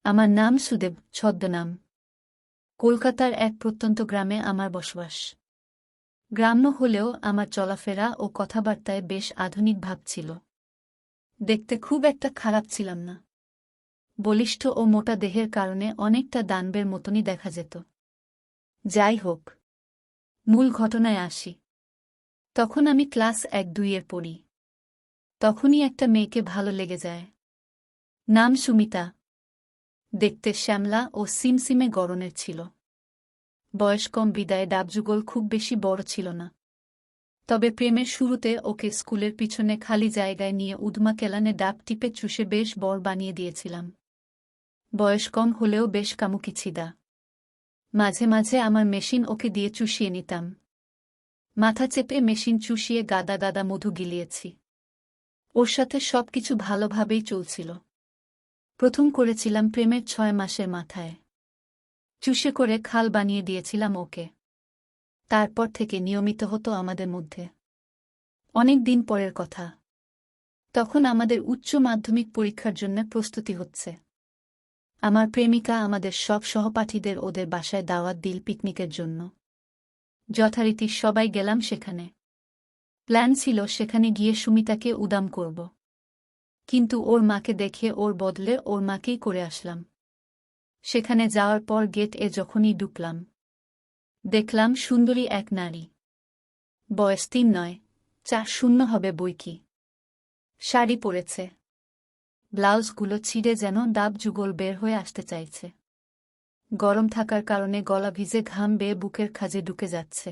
আমার নাম সুদেব, ছদ্মনাম। কলকাতার এক প্রত্যন্ত গ্রামে আমার বসবাস। গ্রাম্য হলেও আমার চলাফেরা ও কথাবার্তায় বেশ আধুনিক ভাব ছিল। দেখতে খুব একটা খারাপ ছিলাম না। বলিষ্ঠ ও মোটা দেহের কারণে অনেকটা দানবের মতনই দেখা যেত। যাই হোক, মূল ঘটনায় আসি। তখন আমি ক্লাস 1-2 পড়ি। তখনই একটা মেয়েকে ভালো লেগে যায়। নাম সুমিতা। দেখতে শ্যামলা ও সিমসিমে গড়নের ছিল। বয়স কম বিদায় ডাবযুগল খুব বেশি বড় ছিল না। তবে প্রেমের শুরুতে ওকে স্কুলের পিছনে খালি জায়গায় নিয়ে উদমা কেলানে ডাব টিপে চুষে বেশ বড় বানিয়ে দিয়েছিলাম। বয়স কম হলেও বেশ কামুকি ছিদা। মাঝে মাঝে আমার মেশিন ওকে দিয়ে চুষিয়ে নিতাম। মাথা চেপে মেশিন চুষিয়ে গাদা গাদা মধু গিলিয়েছি। ওর সাথে সবকিছু ভালোভাবেই চলছিল। প্রথম করেছিলাম প্রেমের 6 মাসের মাথায়। চুষে করে খাল বানিয়ে দিয়েছিলাম ওকে। তারপর থেকে নিয়মিত হতো আমাদের মধ্যে। অনেক দিন পরের কথা। তখন আমাদের উচ্চ মাধ্যমিক পরীক্ষার জন্য প্রস্তুতি হচ্ছে। আমার প্রেমিকা আমাদের সব সহপাঠীদের ওদের বাসায় দাওয়াত দিল পিকনিকের জন্য। যথারীতি সবাই গেলাম সেখানে। প্ল্যান ছিল সেখানে গিয়ে সুমিতাকে উদাম করব। কিন্তু ওর মাকে দেখে ওর বদলে ওর মাকেই করে আসলাম। সেখানে যাওয়ার পর গেট যখনই ঢুকলাম, দেখলাম সুন্দরী এক নারী। বয়স 3 নয়, 4 হবে বইকি। শাড়ি পরেছে। ব্লাউজগুলো ছিঁড়ে যেন ডাব যুগল বের হয়ে আসতে চাইছে। গরম থাকার কারণে গলা ভিজে ঘাম বেয়ে বুকের খাজে ঢুকে যাচ্ছে।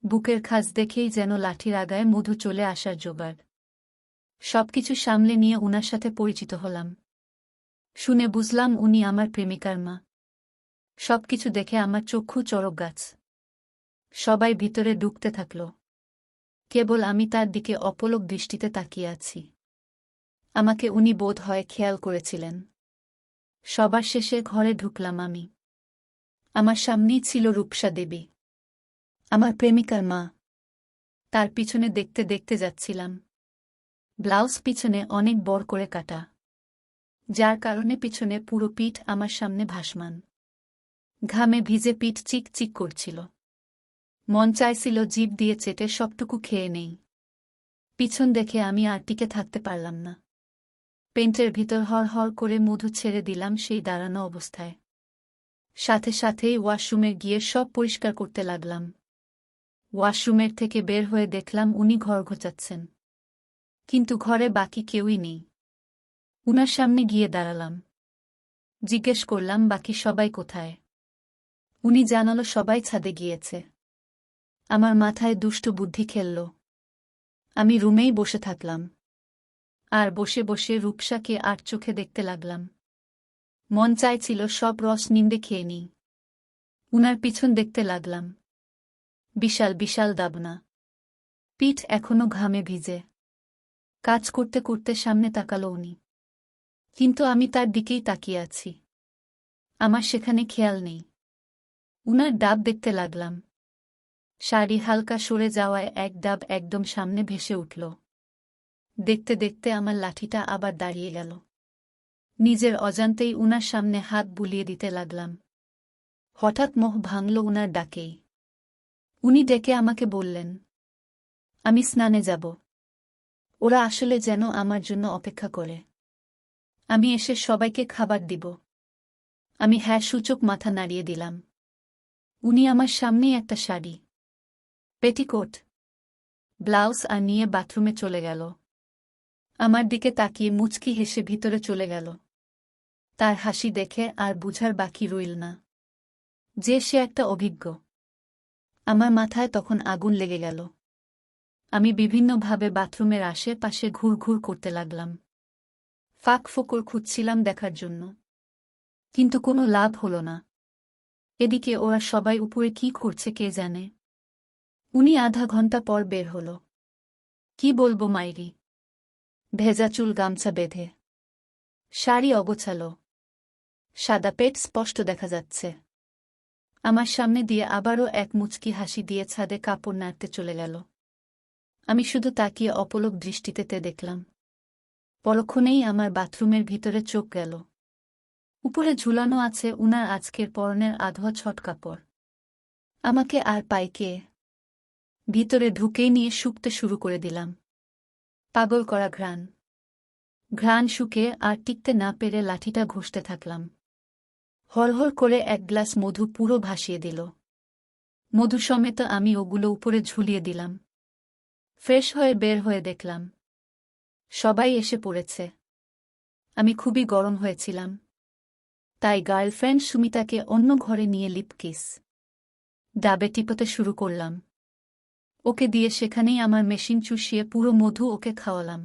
বুকের খাজ দেখেই যেন লাঠির আগায় মধু চলে আসার জোগাড়। সবকিছু সামলে নিয়ে উনার সাথে পরিচিত হলাম। শুনে বুঝলাম উনি আমার প্রেমিকার মা। সবকিছু দেখে আমার চক্ষু চড়ক গাছ। সবাই ভিতরে ঢুকতে থাকল। কেবল আমি তার দিকে অপলক দৃষ্টিতে তাকিয়ে আছি। আমাকে উনি বোধ হয় খেয়াল করেছিলেন। সবার শেষে ঘরে ঢুকলাম আমি। আমার সামনেই ছিল রূপসা দেবী, আমার প্রেমিকার মা। তার পিছনে দেখতে দেখতে যাচ্ছিলাম। ব্লাউজ পিছনে অনেক বড় করে কাটা, যার কারণে পিছনে পুরো পিঠ আমার সামনে ভাসমান। ঘামে ভিজে পিঠ চিক চিক করছিল। মন চাইছিল জিভ দিয়ে চেটে সবটুকু খেয়ে নেই। পিছন দেখে আমি আর টিকে থাকতে পারলাম না। পেন্টের ভিতর হর করে মধু ছেড়ে দিলাম সেই দাঁড়ানো অবস্থায়। সাথে সাথেই ওয়াশরুমে গিয়ে সব পরিষ্কার করতে লাগলাম। ওয়াশরুমের থেকে বের হয়ে দেখলাম উনি ঘর ঘোচাচ্ছেন। কিন্তু ঘরে বাকি কেউই নেই। উনার সামনে গিয়ে দাঁড়ালাম। জিজ্ঞেস করলাম বাকি সবাই কোথায়। উনি জানালো সবাই ছাদে গিয়েছে। আমার মাথায় দুষ্ট বুদ্ধি খেলল। আমি রুমেই বসে থাকলাম। আর বসে বসে রূপসাকে আর চোখে দেখতে লাগলাম। মন চাইছিল সব রস নিন্দে খেয়ে নিই। উনার পিছন দেখতে লাগলাম। বিশাল বিশাল দাবনা। পিঠ এখনো ঘামে ভিজে। কাজ করতে করতে সামনে তাকালো উনি। কিন্তু আমি তার দিকেই তাকিয়ে আছি। আমার সেখানে খেয়াল নেই। উনার ডাব দেখতে লাগলাম। শাড়ি হালকা সরে যাওয়ায় এক ডাব একদম সামনে ভেসে উঠল। দেখতে দেখতে আমার লাঠিটা আবার দাঁড়িয়ে গেল। নিজের অজান্তেই উনার সামনে হাত বুলিয়ে দিতে লাগলাম। হঠাৎ মোহ ভাঙল উনার ডাকেই। উনি ডেকে আমাকে বললেন, আমি স্নানে যাব। ওরা আসলে যেন আমার জন্য অপেক্ষা করে। আমি এসে সবাইকে খাবার দিব। আমি হ্যাঁ সূচক মাথা নাড়িয়ে দিলাম। উনি আমার সামনেই একটা শাড়ি, পেটিকোট, ব্লাউজ আর নিয়ে বাথরুমে চলে গেল। আমার দিকে তাকিয়ে মুচকি হেসে ভিতরে চলে গেল। তার হাসি দেখে আর বুঝার বাকি রইল না যে সে একটা অভিজ্ঞ। আমার মাথায় তখন আগুন লেগে গেল। আমি বিভিন্নভাবে বাথরুমের আশেপাশে ঘুরঘুর করতে লাগলাম। ফাঁক ফোকর খুঁজছিলাম দেখার জন্য। কিন্তু কোনো লাভ হল না। এদিকে ওরা সবাই উপরে কি করছে কে জানে। উনি আধা ঘন্টা পর বের হল। কি বলবো মাইরি। ভেজা চুল গামছা বেঁধে, শাড়ি অগোছালো, সাদা পেট স্পষ্ট দেখা যাচ্ছে। আমার সামনে দিয়ে আবারও এক মুচকি হাসি দিয়ে ছাদে কাপড় নাড়তে চলে গেল। আমি শুধু তাকিয়ে অপলক দৃষ্টিতে দেখলাম। পরক্ষণেই আমার বাথরুমের ভিতরে চোখ গেল। উপরে ঝুলানো আছে উনার আজকের পরনের আধোয়া ছট কাপড়। আমাকে আর পায় কে? ভিতরে ঢুকেই নিয়ে শুকতে শুরু করে দিলাম। পাগল করা ঘ্রাণ। ঘ্রাণ শুকে আর টিকতে না পেরে লাঠিটা ঘষতে থাকলাম। হরহর করে এক গ্লাস মধু পুরো ভাসিয়ে দিল। মধু সমেত আমি ওগুলো উপরে ঝুলিয়ে দিলাম। ফ্রেশ হয়ে বের হয়ে দেখলাম সবাই এসে পড়েছে। আমি খুবই গরম হয়েছিলাম, তাই গার্লফ্রেন্ড সুমিতাকে অন্য ঘরে নিয়ে লিপকিস ডাবে টিপতে শুরু করলাম। ওকে দিয়ে সেখানেই আমার মেশিন চুষিয়ে পুরো মধু ওকে খাওয়ালাম।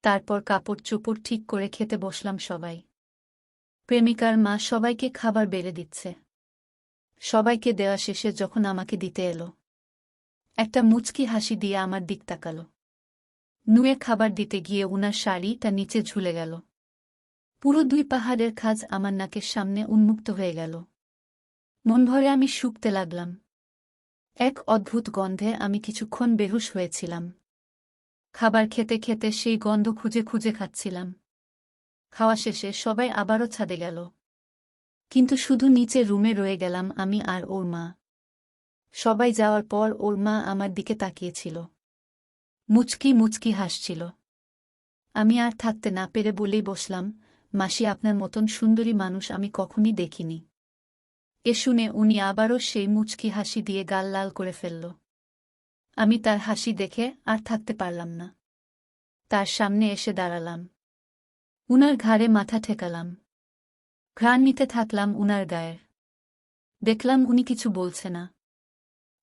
তারপর কাপড় চোপড় ঠিক করে খেতে বসলাম সবাই। প্রেমিকার মা সবাইকে খাবার বেড়ে দিচ্ছে। সবাইকে দেওয়া শেষে যখন আমাকে দিতে এলো, একটা মুচকি হাসি দিয়ে আমার দিক তাকাল। নুয়ে খাবার দিতে গিয়ে উনার শাড়িটা নিচে ঝুলে গেল। পুরো 2 পাহাড়ের খাজ আমার নাকের সামনে উন্মুক্ত হয়ে গেল। মন ভরে আমি শুকতে লাগলাম। এক অদ্ভুত গন্ধে আমি কিছুক্ষণ বেহুশ হয়েছিলাম। খাবার খেতে খেতে সেই গন্ধ খুঁজে খুঁজে খাচ্ছিলাম। খাওয়া শেষে সবাই আবারও ছাদে গেল, কিন্তু শুধু নিচে রুমে রয়ে গেলাম আমি আর ওর মা। সবাই যাওয়ার পর ওর মা আমার দিকে তাকিয়েছিল, মুচকি মুচকি হাসছিল। আমি আর থাকতে না পেরে বলেই বসলাম, মাসি, আপনার মতন সুন্দরী মানুষ আমি কখনই দেখিনি। এ শুনে উনি আবারও সেই মুচকি হাসি দিয়ে গাল লাল করে ফেলল। আমি তার হাসি দেখে আর থাকতে পারলাম না। তার সামনে এসে দাঁড়ালাম, উনার ঘাড়ে মাথা ঠেকালাম। ঘ্রাণ নিতে থাকলাম উনার গায়ের। দেখলাম উনি কিছু বলছে না,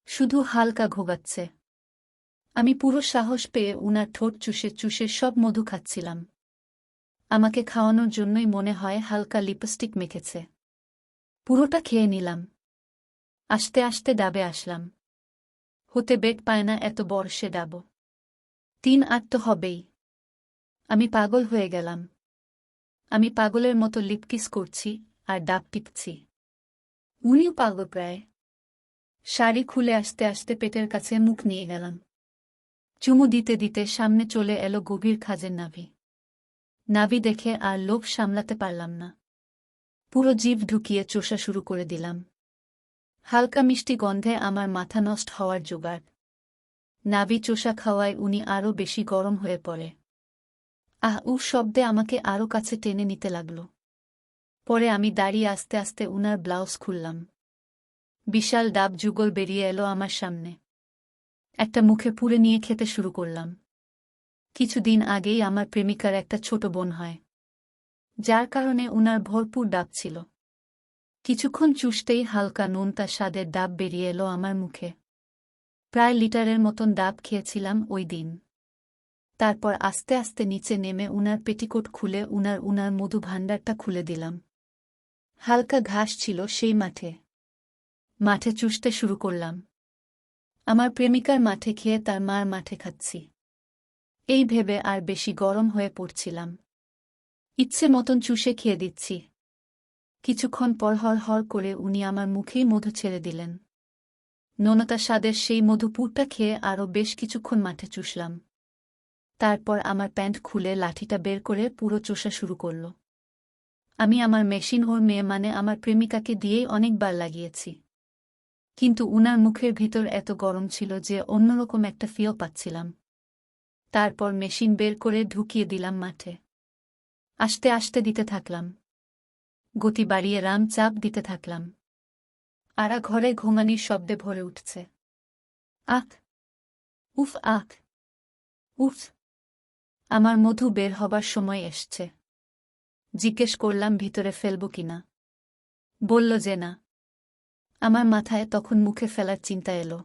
শুধু হালকা ঘোগাচ্ছে। আমি পুরো সাহস পেয়ে উনার ঠোঁট চুষে চুষে সব মধু খাচ্ছিলাম। আমাকে খাওয়ানোর জন্যই মনে হয় হালকা লিপস্টিক মেখেছে। পুরোটা খেয়ে নিলাম। আস্তে আস্তে ডাবে আসলাম। হতে বেগ পায় না এত বর্ষে ডাব। 3-8 তো হবেই। আমি পাগল হয়ে গেলাম। আমি পাগলের মতো লিপকিস করছি আর ডাব টিপছি। উনিও পাগল প্রায়। শাড়ি খুলে আসতে আসতে পেটের কাছে মুখ নিয়ে গেলাম। চুমু দিতে দিতে সামনে চলে এলো গভীর খাজের নাভি। নাভি দেখে আর লোভ সামলাতে পারলাম না। পুরো জিভ ঢুকিয়ে চোষা শুরু করে দিলাম। হালকা মিষ্টি গন্ধে আমার মাথা নষ্ট হওয়ার জোগাড়। নাভি চোষা খাওয়ায় উনি আরও বেশি গরম হয়ে পড়ে। আহ উহ শব্দে আমাকে আরও কাছে টেনে নিতে লাগল। পরে আমি দাঁড়িয়ে আস্তে আস্তে উনার ব্লাউজ খুললাম। বিশাল ডাব যুগল বেরিয়ে এলো আমার সামনে। একটা মুখে পুরে নিয়ে খেতে শুরু করলাম। কিছুদিন আগেই আমার প্রেমিকার একটা ছোট বোন হয়, যার কারণে উনার ভরপুর ডাব ছিল। কিছুক্ষণ চুষতেই হালকা নোনতা স্বাদের ডাব বেরিয়ে এলো আমার মুখে। প্রায় লিটারের মতন ডাব খেয়েছিলাম ওই দিন। তারপর আস্তে আস্তে নিচে নেমে উনার পেটিকোট খুলে উনার মধু ভাণ্ডারটা খুলে দিলাম। হালকা ঘাস ছিল সেই মাঠে। মাঠে চুষতে শুরু করলাম। আমার প্রেমিকার মাঠে খেয়ে তার মার মাঠে খাচ্ছি, এই ভেবে আর বেশি গরম হয়ে পড়ছিলাম। ইচ্ছে মতন চুষে খেয়ে দিচ্ছি। কিছুক্ষণ পর হর করে উনি আমার মুখেই মধু ছেড়ে দিলেন। নোনতা স্বাদের সেই মধুপুরটা খেয়ে আরও বেশ কিছুক্ষণ মাঠে চুষলাম। তারপর আমার প্যান্ট খুলে লাঠিটা বের করে পুরো চোষা শুরু করল। আমি আমার মেশিন ওর মেয়ে মানে আমার প্রেমিকাকে দিয়েই অনেকবার লাগিয়েছি, কিন্তু উনার মুখের ভিতর এত গরম ছিল যে অন্যরকম একটা ফিও পাচ্ছিলাম। তারপর মেশিন বের করে ঢুকিয়ে দিলাম মাঠে। আস্তে আস্তে দিতে থাকলাম। গতি বাড়িয়ে রাম চাপ দিতে থাকলাম। আরা ঘরে ঘুমানির শব্দে ভরে উঠছে। আখ উফ, আখ উফ। আমার মধু বের হবার সময় এসছে। জিজ্ঞেস করলাম ভিতরে ফেলব কিনা। বলল যে না। আমার মাথায় তখন মুখে ফেলার চিন্তা এলো।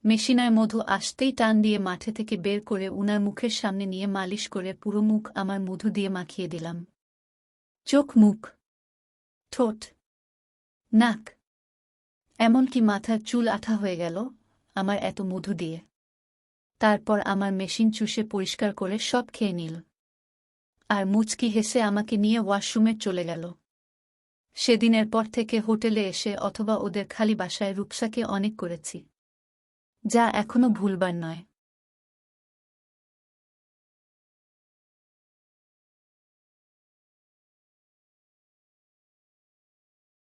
মেশিনায় মধু আসতেই টান দিয়ে মাঠে থেকে বের করে উনার মুখের সামনে নিয়ে মালিশ করে পুরো মুখ আমার মধু দিয়ে মাখিয়ে দিলাম। চোখ, মুখ, ঠোঁট, নাক, এমনকি মাথার চুল আঠা হয়ে গেল আমার এত মধু দিয়ে। তারপর আমার মেশিন চুষে পরিষ্কার করে সব খেয়ে নিল, আর মুচকি হেসে আমাকে নিয়ে ওয়াশরুমে চলে গেল। সেদিনের পর থেকে হোটেলে এসে অথবা ওদের খালি বাসায় রূপসাকে অনেক করেছি, যা এখনো ভুলবার নয়।